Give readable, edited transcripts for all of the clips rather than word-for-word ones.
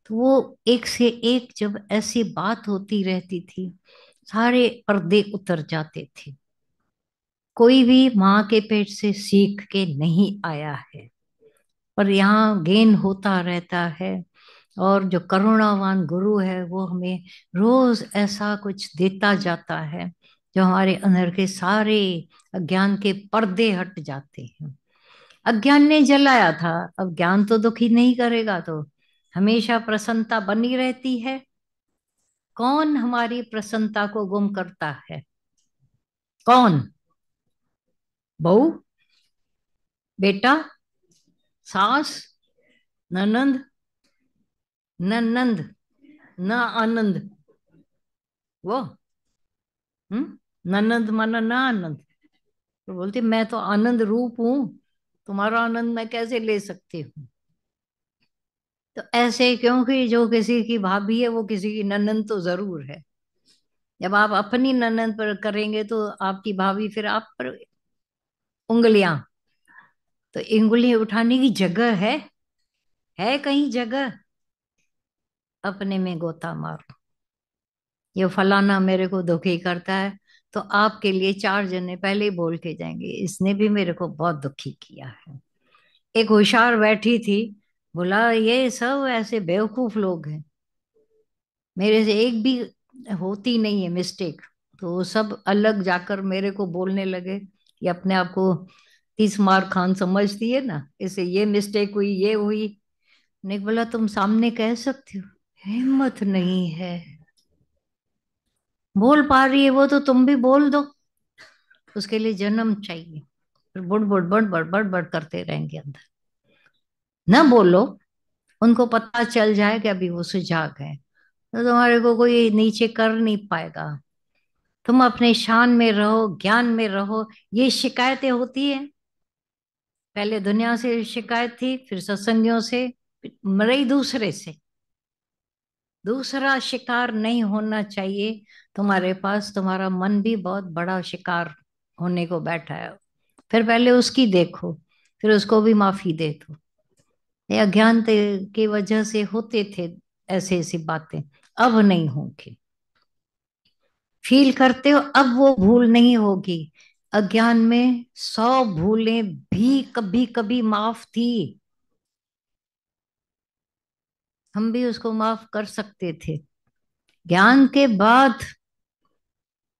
तो वो एक से एक जब ऐसी बात होती रहती थी, सारे पर्दे उतर जाते थे। कोई भी माँ के पेट से सीख के नहीं आया है, पर यहाँ गेन होता रहता है। और जो करुणावान गुरु है वो हमें रोज ऐसा कुछ देता जाता है, जो हमारे अंदर के सारे अज्ञान के पर्दे हट जाते हैं। अज्ञान ने जलाया था, अब ज्ञान तो दुखी नहीं करेगा, तो हमेशा प्रसन्नता बनी रहती है। कौन हमारी प्रसन्नता को गुम करता है? कौन? बहू, बेटा, सास, ननंद, ननंद, न आनंद, वो। ननंद माना ना आनंद। तो बोलती मैं तो आनंद रूप हूं, तुम्हारा आनंद मैं कैसे ले सकती हूँ? तो ऐसे क्योंकि जो किसी की भाभी है वो किसी की ननंद तो जरूर है। जब आप अपनी ननंद पर करेंगे तो आपकी भाभी फिर आप पर उंगलियां। तो उंगली उठाने की जगह है कहीं जगह? अपने में गोता मारो। ये फलाना मेरे को दुखी करता है, तो आपके लिए चार जने पहले ही बोल के जाएंगे इसने भी मेरे को बहुत दुखी किया है। एक होशियार बैठी थी, बोला ये सब ऐसे बेवकूफ लोग हैं, मेरे से एक भी होती नहीं है मिस्टेक। तो वो सब अलग जाकर मेरे को बोलने लगे। ये अपने आप को 30 मार खान समझती है ना, इसे ये मिस्टेक हुई, ये हुई। ने बोला तुम सामने कह सकती हो? हिम्मत नहीं है। बोल पा रही है वो तो तुम भी बोल दो। उसके लिए जन्म चाहिए। फिर बुड़ बुड़ बड़ बड़ बड़ बड़ करते रहेंगे अंदर। न बोलो, उनको पता चल जाए कि अभी वो सुजाग है, तो तुम्हारे को कोई नीचे कर नहीं पाएगा। तुम अपने शान में रहो, ज्ञान में रहो। ये शिकायतें होती है, पहले दुनिया से शिकायत थी, फिर सत्संगियों से, मरे दूसरे से। दूसरा शिकार नहीं होना चाहिए तुम्हारे पास। तुम्हारा मन भी बहुत बड़ा शिकार होने को बैठा है। फिर पहले उसकी देखो, फिर उसको भी माफी दे दो। ये अज्ञान की वजह से होते थे ऐसे ऐसी बातें, अब नहीं होंगी। फील करते हो अब वो भूल नहीं होगी। अज्ञान में 100 भूलें भी कभी कभी माफ थी। हम भी उसको माफ कर सकते थे। ज्ञान के बाद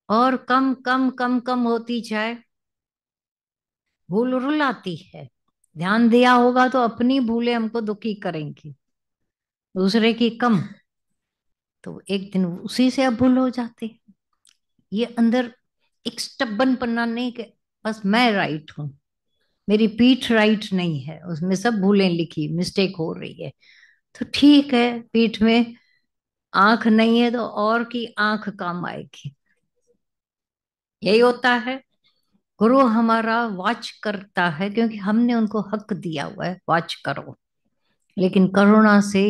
और कम कम कम कम होती जाए, भूल रुलाती है। ध्यान दिया होगा तो अपनी भूलें हमको दुखी करेंगी, दूसरे की कम। तो एक दिन उसी से अब भूल हो जाते हैं। ये अंदर एक स्टब्बन पन्ना नहीं कि बस मैं राइट हूं, मेरी पीठ राइट नहीं है, उसमें सब भूलें लिखी, मिस्टेक हो रही है। तो ठीक है, पीठ में आंख नहीं है तो और की आंख काम आएगी। यही होता है। गुरु हमारा वॉच करता है क्योंकि हमने उनको हक दिया हुआ है वॉच करो। लेकिन करुणा से,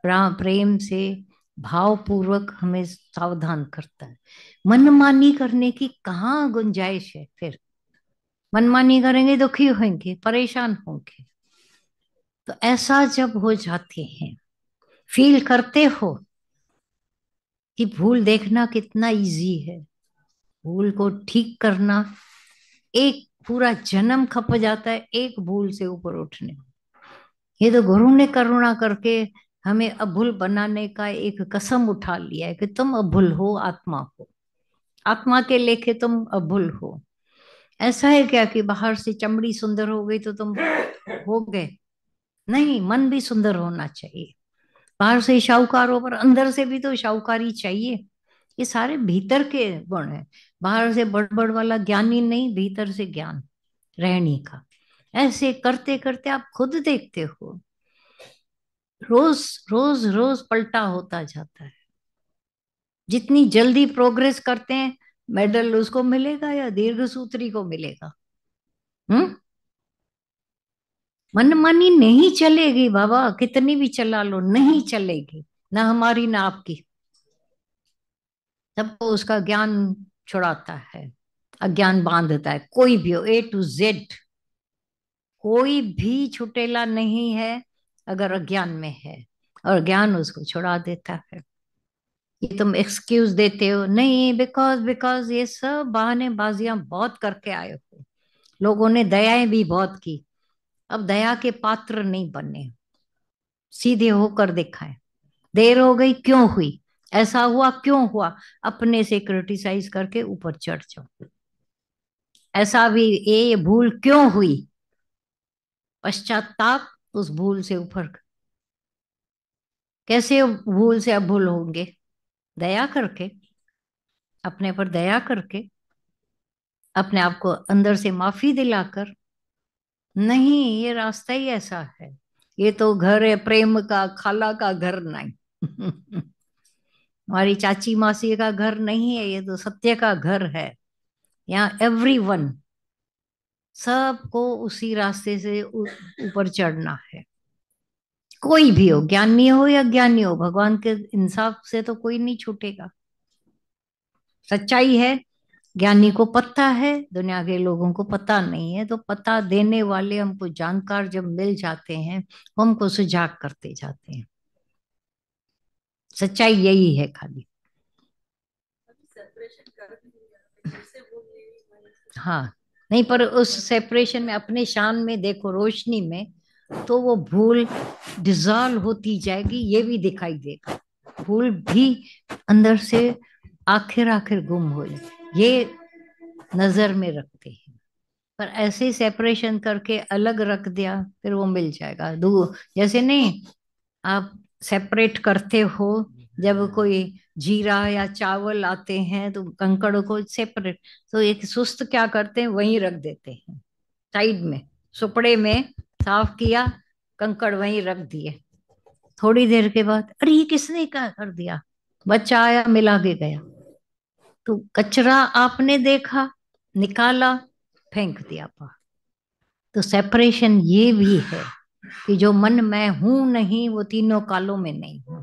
प्रेम से, भावपूर्वक हमें सावधान करता है। मनमानी करने की कहाँ गुंजाइश है फिर? मनमानी करेंगे दुखी होंगे, परेशान होंगे। तो ऐसा जब हो जाते हैं, फील करते हो कि भूल देखना कितना इजी है, भूल को ठीक करना एक पूरा जन्म खप जाता है एक भूल से ऊपर उठने में। ये तो गुरु ने करुणा करके हमें अभूल बनाने का एक कसम उठा लिया है कि तुम अभूल हो, आत्मा हो। आत्मा के लेखे तुम अभूल हो। ऐसा है क्या कि बाहर से चमड़ी सुंदर हो गई तो तुम हो गए? नहीं, मन भी सुंदर होना चाहिए। बाहर से शाहूकार हो पर अंदर से भी तो शाहूकारी चाहिए। ये सारे भीतर के गुण हैं। बाहर से बड़बड़ वाला ज्ञानी नहीं, भीतर से ज्ञान रहने का। ऐसे करते करते आप खुद देखते हो, रोज रोज रोज पलटा होता जाता है। जितनी जल्दी प्रोग्रेस करते हैं, मेडल उसको मिलेगा या दीर्घ सूत्री को मिलेगा? हम्म। मनमानी नहीं चलेगी बाबा, कितनी भी चला लो नहीं चलेगी। ना हमारी ना आपकी। सबको उसका ज्ञान छुड़ाता है, अज्ञान बांधता है। कोई भी हो, A to Z, कोई भी छुटेला नहीं है अगर अज्ञान में है। और ज्ञान उसको छुड़ा देता है। ये तुम एक्सक्यूज देते हो, नहीं बिकॉज बिकॉज ये सब बहानेबाजियां बहुत करके आए हो। लोगों ने दयाएं भी बहुत की, अब दया के पात्र नहीं बनने, सीधे होकर दिखाएं। देर हो गई क्यों हुई, ऐसा हुआ क्यों हुआ, अपने से क्रिटिसाइज करके ऊपर चढ़ जाओ। ऐसा भी, ये भूल क्यों हुई, पश्चाताप उस भूल से ऊपर। कैसे भूल से अब भूल होंगे, दया करके, अपने पर दया करके, अपने आप को अंदर से माफी दिलाकर। नहीं, ये रास्ता ही ऐसा है। ये तो घर है प्रेम का, खाला का घर नहीं। हमारी चाची मासी का घर नहीं है, ये तो सत्य का घर है। यहाँ एवरीवन, सबको उसी रास्ते से ऊपर चढ़ना है। कोई भी हो, ज्ञानी हो या ज्ञानी हो, भगवान के इंसाफ से तो कोई नहीं छूटेगा। सच्चाई है, ज्ञानी को पता है, दुनिया के लोगों को पता नहीं है। तो पता देने वाले हमको जानकार जब मिल जाते हैं, वो हमको सुझाव करते जाते हैं। सच्चाई यही है खाली। हाँ, नहीं पर उस सेपरेशन में, अपने शान में देखो, रोशनी में, तो वो भूल डिजॉल्व होती जाएगी, ये भी दिखाई देगा। भूल भी अंदर से आखिर आखिर गुम हुई, ये नजर में रखते हैं। पर ऐसे ही सेपरेशन करके अलग रख दिया, फिर वो मिल जाएगा दूर। जैसे नहीं, आप सेपरेट करते हो, जब कोई जीरा या चावल आते हैं तो कंकड़ को सेपरेट, तो एक सुस्त क्या करते हैं, वहीं रख देते हैं साइड में, सुपड़े में, साफ किया, कंकड़ वहीं रख दिए। थोड़ी देर के बाद, अरे ये किसने क्या कर दिया, बच्चा आया मिला के गया। तो कचरा आपने देखा, निकाला, फेंक दिया बाहर। तो सेपरेशन ये भी है कि जो मन मैं हूं नहीं, वो तीनों कालों में नहीं हूं।